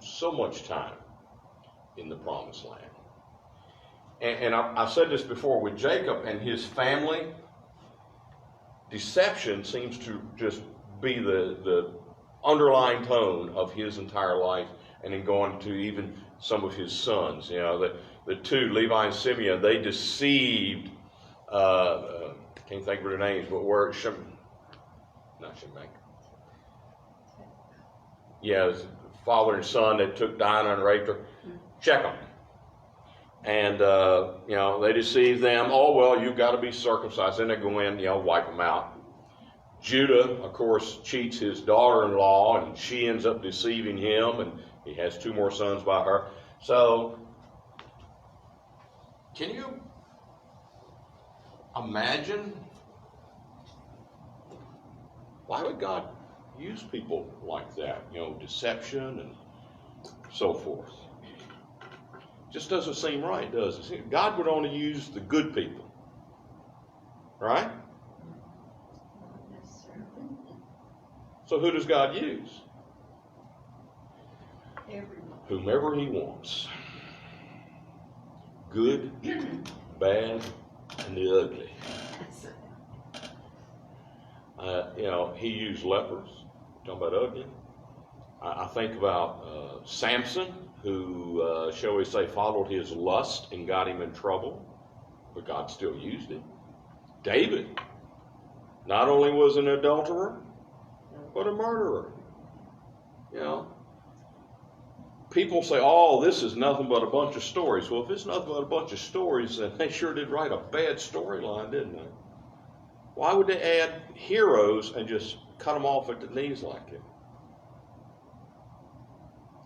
so much time in the promised land. And I've said this before, with Jacob and his family, deception seems to just be the underlying tone of his entire life, and then going to even some of his sons. You know, the two, Levi and Simeon, they deceived, can't think of their names, but were not Shemaiah. Yeah, it was father and son that took Dinah and raped her. Shechem. And, you know, they deceive them. Oh, well, you've got to be circumcised. Then they go in, you know, wipe them out. Judah, of course, cheats his daughter-in-law, and she ends up deceiving him, and he has 2 more sons by her. So, can you imagine? Why would God use people like that? You know, deception and so forth. Just doesn't seem right, does it? God would only use the good people, right? So who does God use? Everyone. Whomever he wants. Good, bad, and the ugly. You know, he used lepers. Talking about ugly. I think about Samson, who, shall we say, followed his lust and got him in trouble, but God still used him. David not only was an adulterer, but a murderer. You know, people say, oh, this is nothing but a bunch of stories. Well, if it's nothing but a bunch of stories, then they sure did write a bad storyline, didn't they? Why would they add heroes and just cut them off at the knees like it?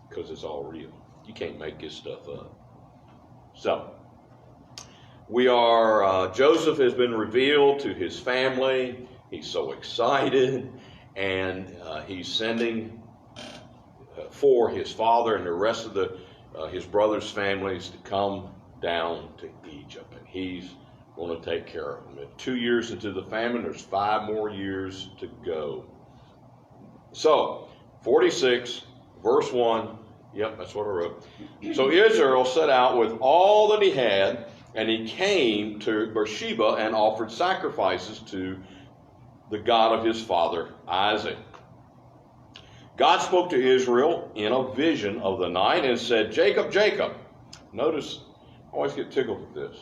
Because it's all real. You can't make this stuff up. So, Joseph has been revealed to his family. He's so excited. And he's sending for his father and the rest of his brother's families to come down to Egypt. And he's going to take care of them. 2 years into the famine, there's 5 more years to go. So, 46, verse 1. Yep, that's what I wrote. So Israel set out with all that he had, and he came to Beersheba and offered sacrifices to the God of his father Isaac. God spoke to Israel in a vision of the night and said, Jacob, Jacob. Notice, I always get tickled with this.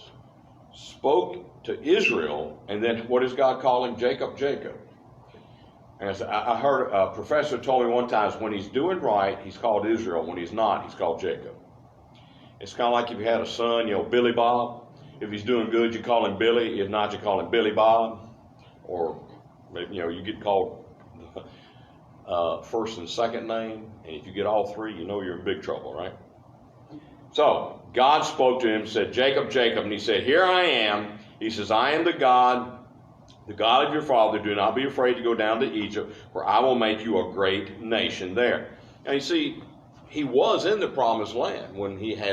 Spoke to Israel, and then what does God call him? Jacob, Jacob. And I heard a professor told me one time, when he's doing right, he's called Israel. When he's not, he's called Jacob. It's kind of like if you had a son, you know, Billy Bob. If he's doing good, you call him Billy. If not, you call him Billy Bob. Or maybe, you know, you get called first and second name. And if you get all 3, you know you're in big trouble, right? So God spoke to him, said, Jacob, Jacob. And he said, here I am. He says, I am the God of your father. Do not be afraid to go down to Egypt, for I will make you a great nation there. And you see, he was in the promised land when he has